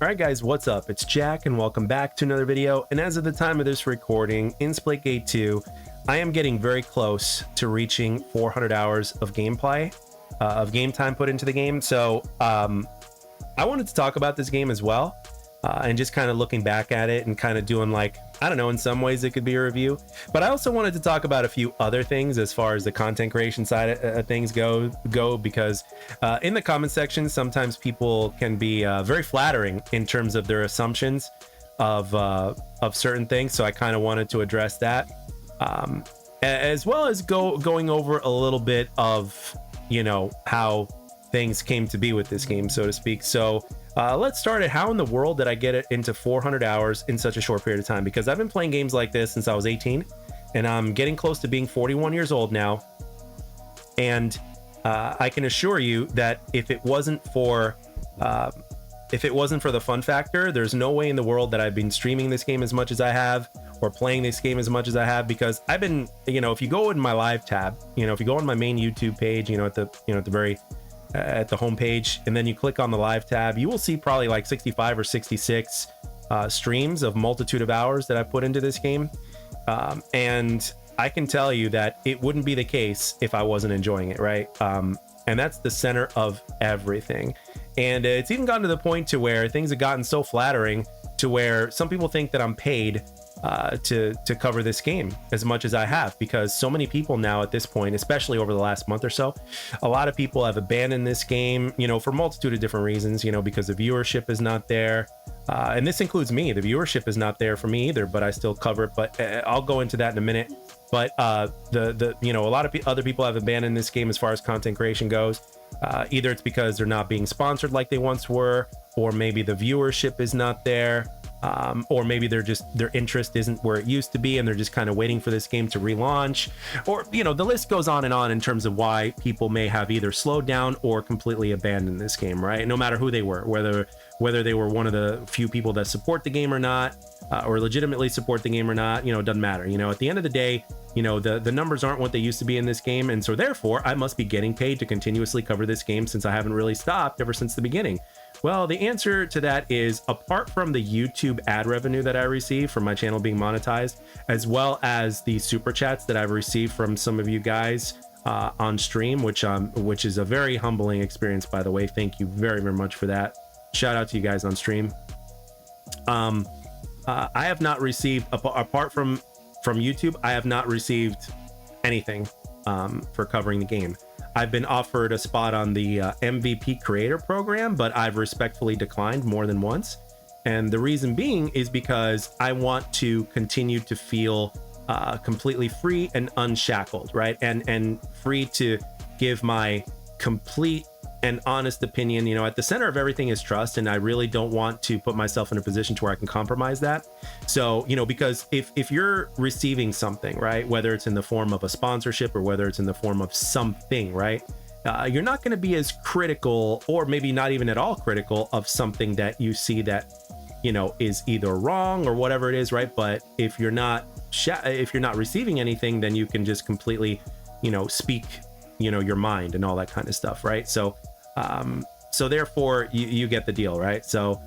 All right, guys, what's up? It's Jack, and welcome back to another video. And as of the time of this recording, in Splitgate 2, I am getting very close to reaching 400 hours of gameplay, of game time put into the game. So I wanted to talk about this game as well, and just kind of looking back at it and kind of doing, like, I don't know, in some ways it could be a review. But I also wanted to talk about a few other things as far as the content creation side of things go because in the comment section, sometimes people can be very flattering in terms of their assumptions of certain things. So I kind of wanted to address that, as well as going over a little bit of, you know, how things came to be with this game, so to speak. So let's start at how in the world did I get it into 400 hours in such a short period of time? Because I've been playing games like this since I was 18, and I'm getting close to being 41 years old now. And I can assure you that if it wasn't for the fun factor, there's no way in the world that I've been streaming this game as much as I have, or playing this game as much as I have. Because I've been, you know, if you go in my live tab, you know, if you go on my main YouTube page, you know, at the very at the home page, and then you click on the live tab, you will see probably like 65 or 66 streams of multitude of hours that I put into this game. And I can tell you that it wouldn't be the case if I wasn't enjoying it, right? And that's the center of everything. And it's even gotten to the point to where things have gotten so flattering to where some people think that I'm paid to cover this game as much as I have, because so many people now at this point, especially over the last month or so, a lot of people have abandoned this game, you know, for a multitude of different reasons, you know, because the viewership is not there. And this includes me. The viewership is not there for me either, but I still cover it. But I'll go into that in a minute. But you know, a lot of other people have abandoned this game as far as content creation goes. Either it's because they're not being sponsored like they once were, or maybe the viewership is not there. Or maybe their interest isn't where it used to be, and they're just kind of waiting for this game to relaunch, or, you know, the list goes on and on in terms of why people may have either slowed down or completely abandoned this game, right? No matter who they were, whether they were one of the few people that support the game or not, or legitimately support the game or not, you know, it doesn't matter. You know, at the end of the day, you know, the numbers aren't what they used to be in this game, and so therefore I must be getting paid to continuously cover this game, since I haven't really stopped ever since the beginning. Well, the answer to that is, apart from the YouTube ad revenue that I receive from my channel being monetized, as well as the super chats that I've received from some of you guys on stream, which is a very humbling experience, by the way. Thank you very, very much for that. Shout out to you guys on stream. I have not received, apart from YouTube, I have not received anything for covering the game. I've been offered a spot on the MVP creator program, but I've respectfully declined more than once. And the reason being is because I want to continue to feel completely free and unshackled, right? And free to give my complete and honest opinion. You know, at the center of everything is trust, and I really don't want to put myself in a position to where I can compromise that. So, you know, because if you're receiving something, right, whether it's in the form of a sponsorship or whether it's in the form of something, right, you're not going to be as critical, or maybe not even at all critical, of something that you see that, you know, is either wrong or whatever it is, right? But if you're not receiving anything, then you can just completely, you know, speak, you know, your mind and all that kind of stuff, right? So therefore you get the deal, right? So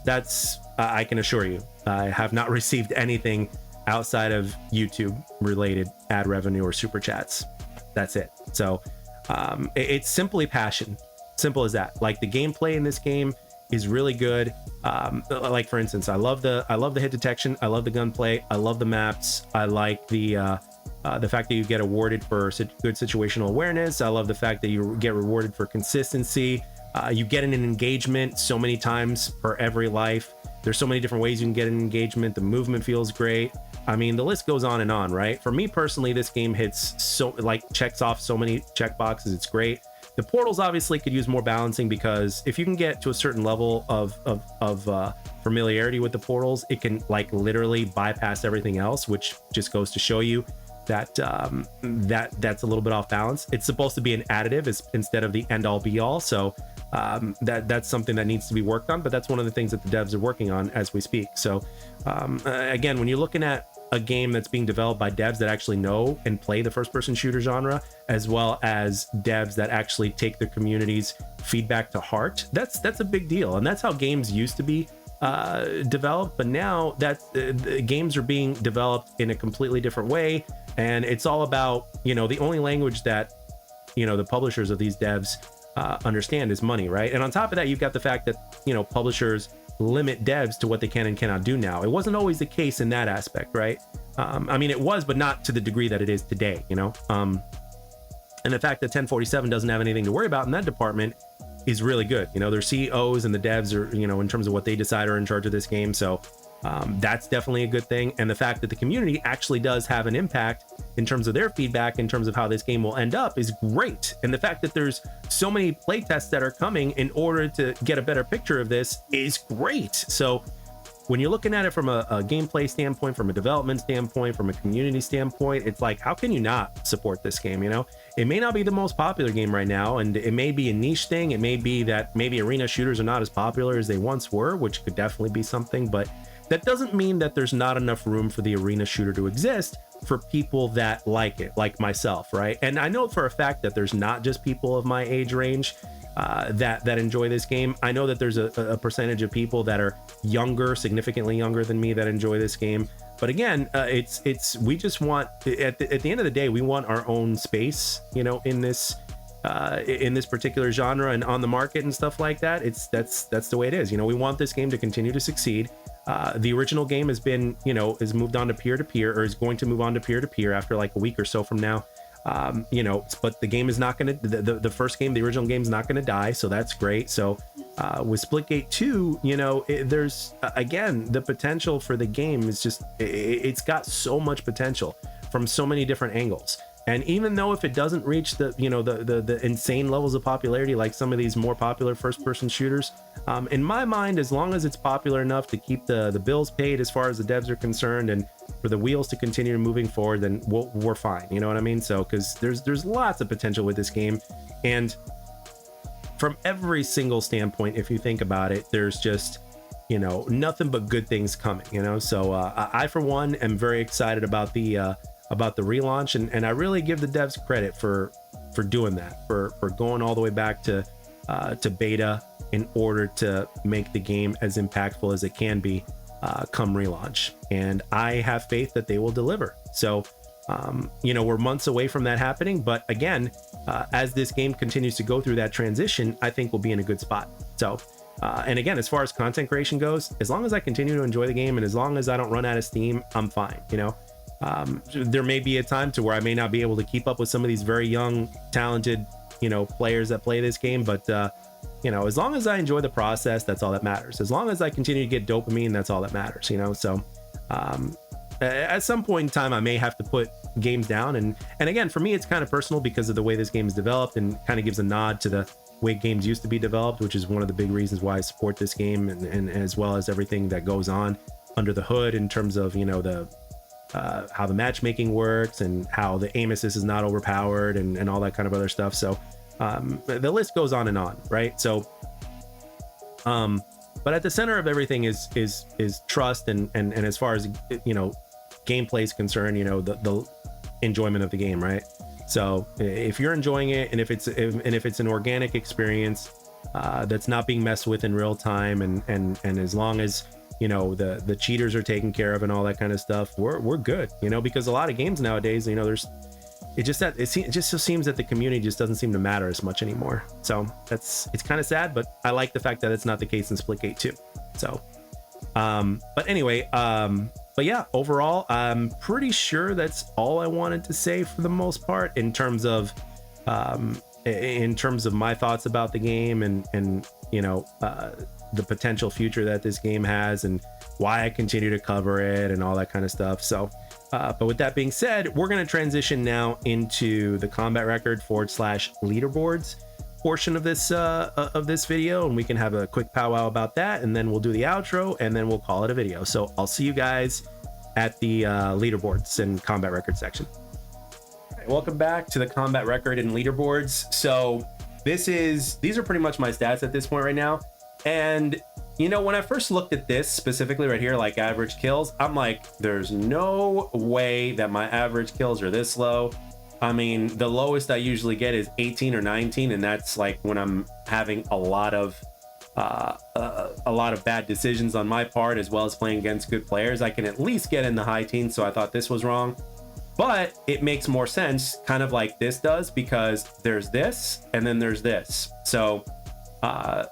that's I can assure you, I have not received anything outside of YouTube related ad revenue or super chats. That's it. So it's simply passion, simple as that. Like, the gameplay in this game is really good. Like, for instance, I love the hit detection, I love the gunplay, I love the maps, I like the fact that you get awarded for good situational awareness. I love the fact that you get rewarded for consistency. You get an engagement so many times per every life. There's so many different ways you can get an engagement. The movement feels great. I mean, the list goes on and on, right? For me personally, this game checks off so many check boxes. It's great. The portals obviously could use more balancing, because if you can get to a certain level of familiarity with the portals, it can, like, literally bypass everything else, which just goes to show you that that's a little bit off balance. It's supposed to be an additive instead of the end all be all. So that's something that needs to be worked on, but that's one of the things that the devs are working on as we speak. So again, when you're looking at a game that's being developed by devs that actually know and play the first-person shooter genre, as well as devs that actually take their community's feedback to heart. That's a big deal, and that's how games used to be developed. But now that games are being developed in a completely different way, and it's all about, you know, the only language that, you know, the publishers of these devs understand is money, right? And on top of that, you've got the fact that, you know, publishers limit devs to what they can and cannot do now. It wasn't always the case in that aspect, right? I mean, it was, but not to the degree that it is today, you know? And the fact that 1047 doesn't have anything to worry about in that department is really good. You know, their CEOs and the devs are, you know, in terms of what they decide, are in charge of this game. So that's definitely a good thing. And the fact that the community actually does have an impact in terms of their feedback, in terms of how this game will end up, is great. And the fact that there's so many playtests that are coming in order to get a better picture of this is great. So when you're looking at it from a gameplay standpoint, from a development standpoint, from a community standpoint, it's like, how can you not support this game? You know, it may not be the most popular game right now, and it may be a niche thing. It may be that maybe arena shooters are not as popular as they once were, which could definitely be something, but that doesn't mean that there's not enough room for the arena shooter to exist for people that like it, like myself, right? And I know for a fact that there's not just people of my age range that enjoy this game. I know that there's a percentage of people that are younger, significantly younger than me, that enjoy this game. But again, we just want, at the end of the day, we want our own space, you know, in this particular genre and on the market and stuff like that. That's the way it is. You know, we want this game to continue to succeed. The original game has been, you know, has moved on to peer-to-peer, or is going to move on to peer-to-peer after like a week or so from now. You know, but the game is not going to, the first game, the original game is not going to die. So that's great. So with Splitgate 2, you know, there's, again, the potential for the game is just, it's got so much potential from so many different angles. And even though if it doesn't reach the, you know, the insane levels of popularity like some of these more popular first-person shooters, in my mind, as long as it's popular enough to keep the bills paid as far as the devs are concerned, and for the wheels to continue moving forward, then we're fine. You know what I mean? So, because there's lots of potential with this game, and from every single standpoint, if you think about it, there's just, you know, nothing but good things coming. You know, so I for one am very excited about the relaunch, and I really give the devs credit for doing that, for going all the way back to beta in order to make the game as impactful as it can be come relaunch. And I have faith that they will deliver. So you know, we're months away from that happening, but again, as this game continues to go through that transition, I think we'll be in a good spot. So and again, as far as content creation goes, as long as I continue to enjoy the game, and as long as I don't run out of steam, I'm fine. You know, there may be a time to where I may not be able to keep up with some of these very young, talented, you know, players that play this game, but you know, as long as I enjoy the process, that's all that matters. As long as I continue to get dopamine, that's all that matters, you know. So at some point in time, I may have to put games down, and again, for me, it's kind of personal because of the way this game is developed, and kind of gives a nod to the way games used to be developed, which is one of the big reasons why I support this game, and as well as everything that goes on under the hood in terms of, you know, the how the matchmaking works, and how the aim assist is not overpowered, and all that kind of other stuff. So the list goes on and on, right? So but at the center of everything is trust, and as far as, you know, gameplay is concerned, you know, the enjoyment of the game, right? So if you're enjoying it, and if it's an organic experience that's not being messed with in real time, and as long as, you know, the cheaters are taken care of and all that kind of stuff, we're good, you know. Because a lot of games nowadays, you know, it just seems that the community just doesn't seem to matter as much anymore. So it's kind of sad, but I like the fact that it's not the case in Splitgate 2. So but anyway, but yeah, overall, I'm pretty sure that's all I wanted to say for the most part, in terms of my thoughts about the game, and you know, the potential future that this game has, and why I continue to cover it, and all that kind of stuff. So but with that being said, we're going to transition now into the combat record / leaderboards portion of this video, and we can have a quick powwow about that, and then we'll do the outro, and then we'll call it a video. So I'll see you guys at the leaderboards and combat record section. All right, welcome back to the combat record and leaderboards. So these are pretty much my stats at this point right now, and you know, when I first looked at this specifically right here, like average kills, I'm like, there's no way that my average kills are this low. I mean, the lowest I usually get is 18 or 19, and that's like when I'm having a lot of bad decisions on my part, as well as playing against good players. I can at least get in the high teens, so I thought this was wrong. But it makes more sense, kind of like this does, because there's this, and then there's this. So,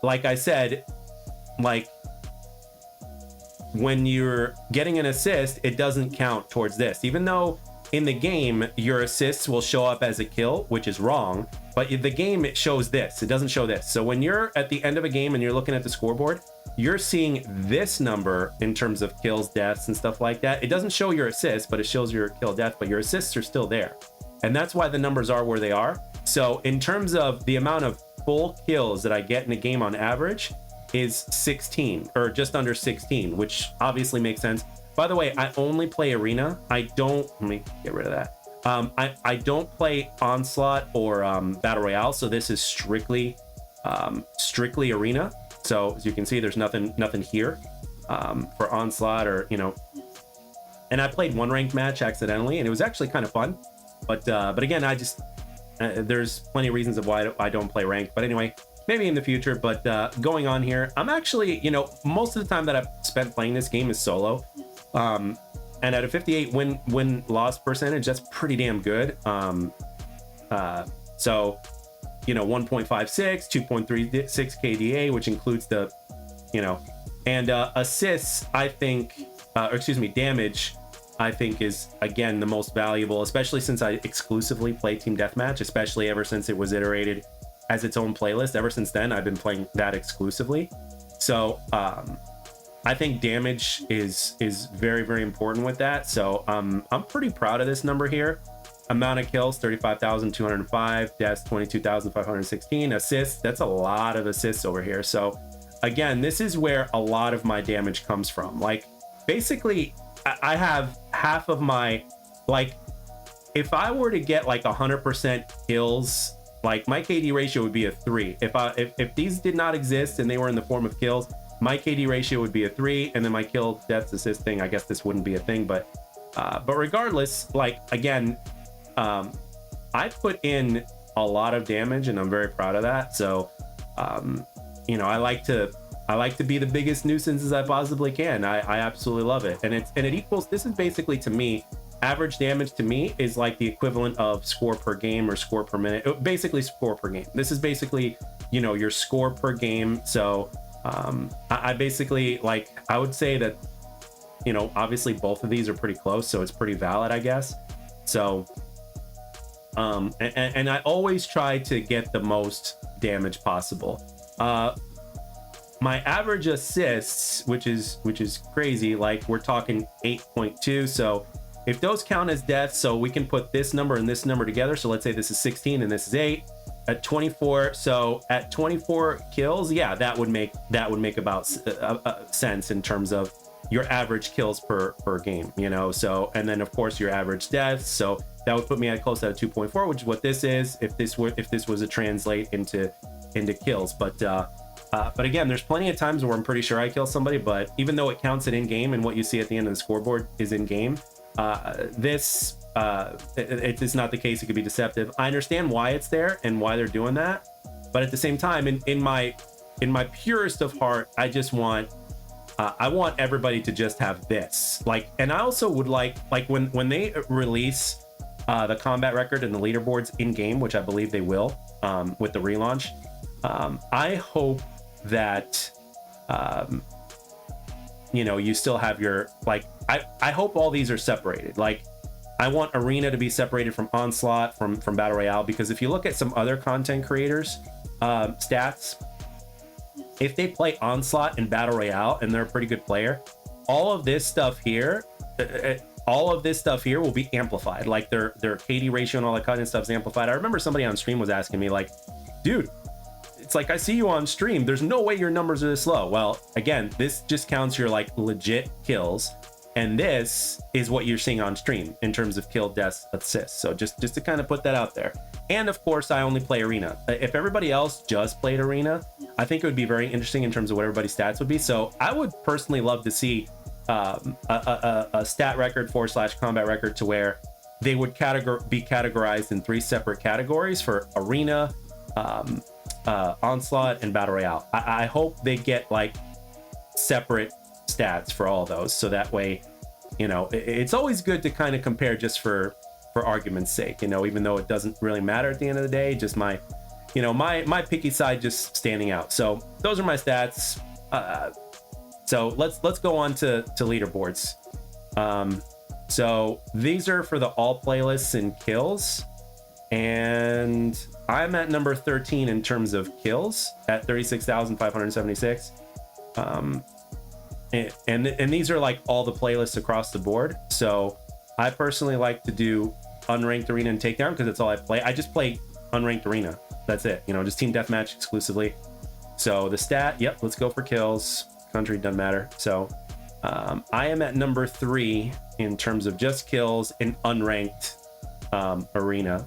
like I said, like when you're getting an assist, it doesn't count towards this, even though in the game your assists will show up as a kill, which is wrong, but in the game it shows this, it doesn't show this. So when you're at the end of a game and you're looking at the scoreboard, you're seeing this number in terms of kills, deaths, and stuff like that. It doesn't show your assists, but it shows your kill, death, but your assists are still there, and that's why the numbers are where they are. So in terms of the amount of full kills that I get in a game on average is 16, or just under 16, which obviously makes sense. By the way, I only play arena. I don't, let me get rid of that. I don't play onslaught or battle royale, so this is strictly arena. So as you can see, there's nothing here for onslaught, or, you know. And I played one ranked match accidentally, and it was actually kind of fun. But again, I just there's plenty of reasons of why I don't play ranked. But anyway, maybe in the future. But going on here, I'm actually, you know, most of the time that I've spent playing this game is solo. And at a 58 win loss percentage, that's pretty damn good. So, you know, 1.56, 2.36 KDA, which includes the, you know, and assists, I think, or excuse me, damage, I think is, again, the most valuable, especially since I exclusively play Team Deathmatch, especially ever since it was iterated as its own playlist. Ever since then, I've been playing that exclusively. So, I think damage is very, very important with that. So I'm pretty proud of this number here. Amount of kills, 35,205, deaths, 22,516, assists, that's a lot of assists over here. So again, this is where a lot of my damage comes from. Like, basically, I have half of my, like, if I were to get like 100% kills, like my KD ratio would be a 3. If these did not exist and they were in the form of kills, my KD ratio would be a 3, and then my kill, deaths, assist thing, I guess this wouldn't be a thing, but regardless, like, again, I put in a lot of damage, and I'm very proud of that. So, you know, I like to be the biggest nuisance as I possibly can. I absolutely love it, and it equals. This is basically, to me, average damage to me is like the equivalent of score per game or score per minute. Basically, score per game. This is basically, you know, your score per game. So. I basically, like, I would say that, you know, obviously both of these are pretty close, so it's pretty valid, I guess. So, and I always try to get the most damage possible. My average assists, which is crazy, like we're talking 8.2. So if those count as deaths, so we can put this number and this number together. So let's say this is 16 and this is 8. At 24, so at 24 kills, yeah, that would make about sense in terms of your average kills per game, you know. So, and then of course your average deaths, so that would put me at close to 2.4, which is what this is if this was to translate into kills. But again, there's plenty of times where I'm pretty sure I kill somebody, but even though it counts it in game and what you see at the end of the scoreboard is in game, it is not the case. It could be deceptive. I understand why it's there and why they're doing that, but at the same time, in my purest of heart, I just want I want everybody to just have this. Like, and I also would like when they release the combat record and the leaderboards in game, which I believe they will with the relaunch. I hope that you know, you still have your, like, I hope all these are separated. Like, I want arena to be separated from onslaught, from battle royale, because if you look at some other content creators stats, if they play onslaught and battle royale and they're a pretty good player, all of this stuff here will be amplified. Like their KD ratio and all that kind of stuff is amplified. I remember somebody on stream was asking me, like, dude, it's like, I see you on stream, there's no way your numbers are this low. Well, again, this just counts your like legit kills, and this is what you're seeing on stream in terms of kill, deaths, assists. So just to kind of put that out there. And of course, I only play Arena. If everybody else just played Arena, I think it would be very interesting in terms of what everybody's stats would be. So I would personally love to see a stat record / combat record to where they would be categorized in 3 separate categories for Arena, Onslaught, and Battle Royale. I hope they get like separate stats for all those, so that way, you know, it's always good to kind of compare just for argument's sake, you know, even though it doesn't really matter at the end of the day, just my, you know, my picky side just standing out. So those are my stats. So let's go on to leaderboards. So these are for the all playlists and kills, and I'm at number 13 in terms of kills at 36,576. And these are like all the playlists across the board. So I personally like to do unranked arena and takedown because that's all I play. I just play unranked arena. That's it. You know, just team deathmatch exclusively. So the stat, yep, let's go for kills. Country doesn't matter. So I am at number 3 in terms of just kills in unranked arena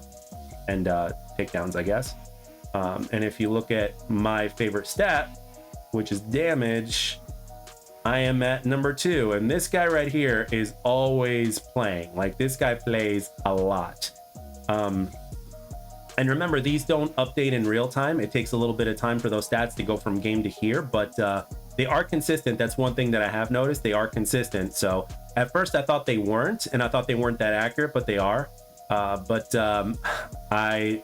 and takedowns, I guess. And if you look at my favorite stat, which is damage, I am at number 2, and this guy right here is always playing. Like, this guy plays a lot. And remember, these don't update in real time. It takes a little bit of time for those stats to go from game to here, but they are consistent. That's one thing that I have noticed. They are consistent. So at first I thought they weren't, and I thought they weren't that accurate, but they are. I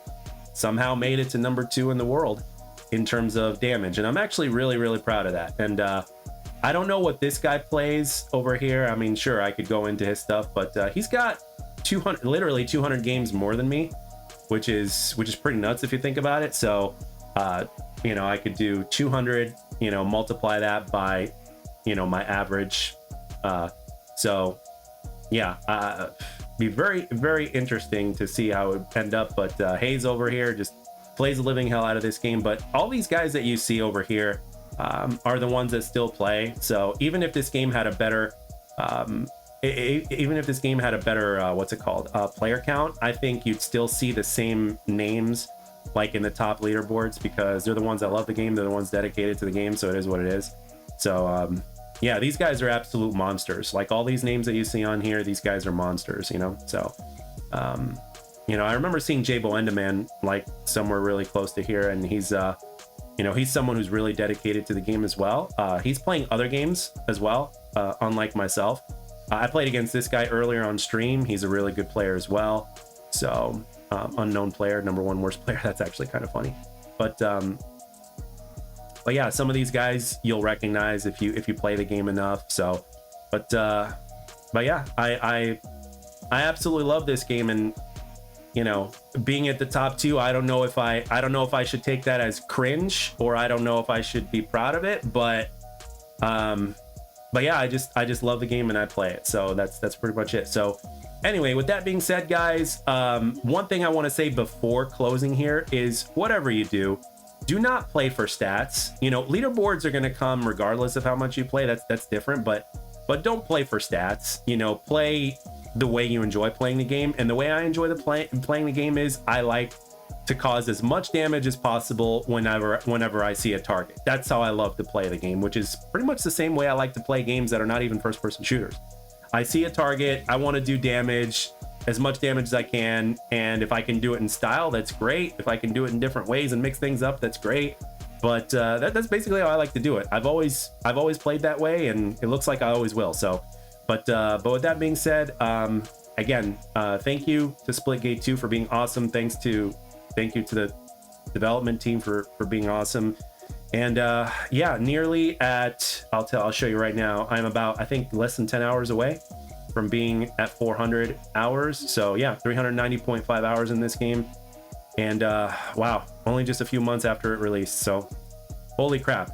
somehow made it to number 2 in the world in terms of damage, and I'm actually really, really proud of that. And I don't know what this guy plays over here. I mean, sure, I could go into his stuff, but he's got 200, literally 200 games more than me, which is pretty nuts if you think about it. So, you know, I could do 200, you know, multiply that by, you know, my average. So, yeah, be very, very interesting to see how it would end up. But Hayes over here just plays the living hell out of this game. But all these guys that you see over here are the ones that still play. So even if this game had a better what's it called, player count, I think you'd still see the same names like in the top leaderboards, because they're the ones that love the game, they're the ones dedicated to the game, so it is what it is. So yeah, these guys are absolute monsters. Like, all these names that you see on here, these guys are monsters, you know. So you know, I remember seeing Jabo Enderman like somewhere really close to here, and he's you know, he's someone who's really dedicated to the game as well. He's playing other games as well, unlike myself. I played against this guy earlier on stream. He's a really good player as well. So unknown player, number 1 worst player. That's actually kind of funny. But yeah, some of these guys you'll recognize if you play the game enough. So, but yeah, I absolutely love this game, and you know, being at the top 2, I don't know if I should take that as cringe, or I don't know if I should be proud of it, but yeah, I just love the game and I play it. So that's pretty much it. So anyway, with that being said, guys, one thing I want to say before closing here is, whatever you do not play for stats. You know, leaderboards are going to come regardless of how much you play. That's different, but don't play for stats. You know, play the way you enjoy playing the game. And the way I enjoy playing the game is I like to cause as much damage as possible whenever I see a target. That's how I love to play the game, which is pretty much the same way I like to play games that are not even first-person shooters. I see a target, I want to do damage, as much damage as I can, and if I can do it in style, that's great. If I can do it in different ways and mix things up, that's great. But that's basically how I like to do it. I've always played that way, and it looks like I always will. So, but with that being said, again, thank you to Splitgate 2 for being awesome. Thank you to the development team for being awesome. And yeah, nearly at, I'll show you right now, I'm about, I think, less than 10 hours away from being at 400 hours. So yeah, 390.5 hours in this game. And wow, only just a few months after it released. So holy crap.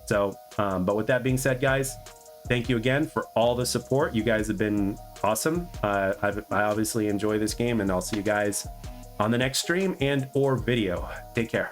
So but with that being said, guys, thank you again for all the support. You guys have been awesome. I obviously enjoy this game, and I'll see you guys on the next stream and or video. Take care.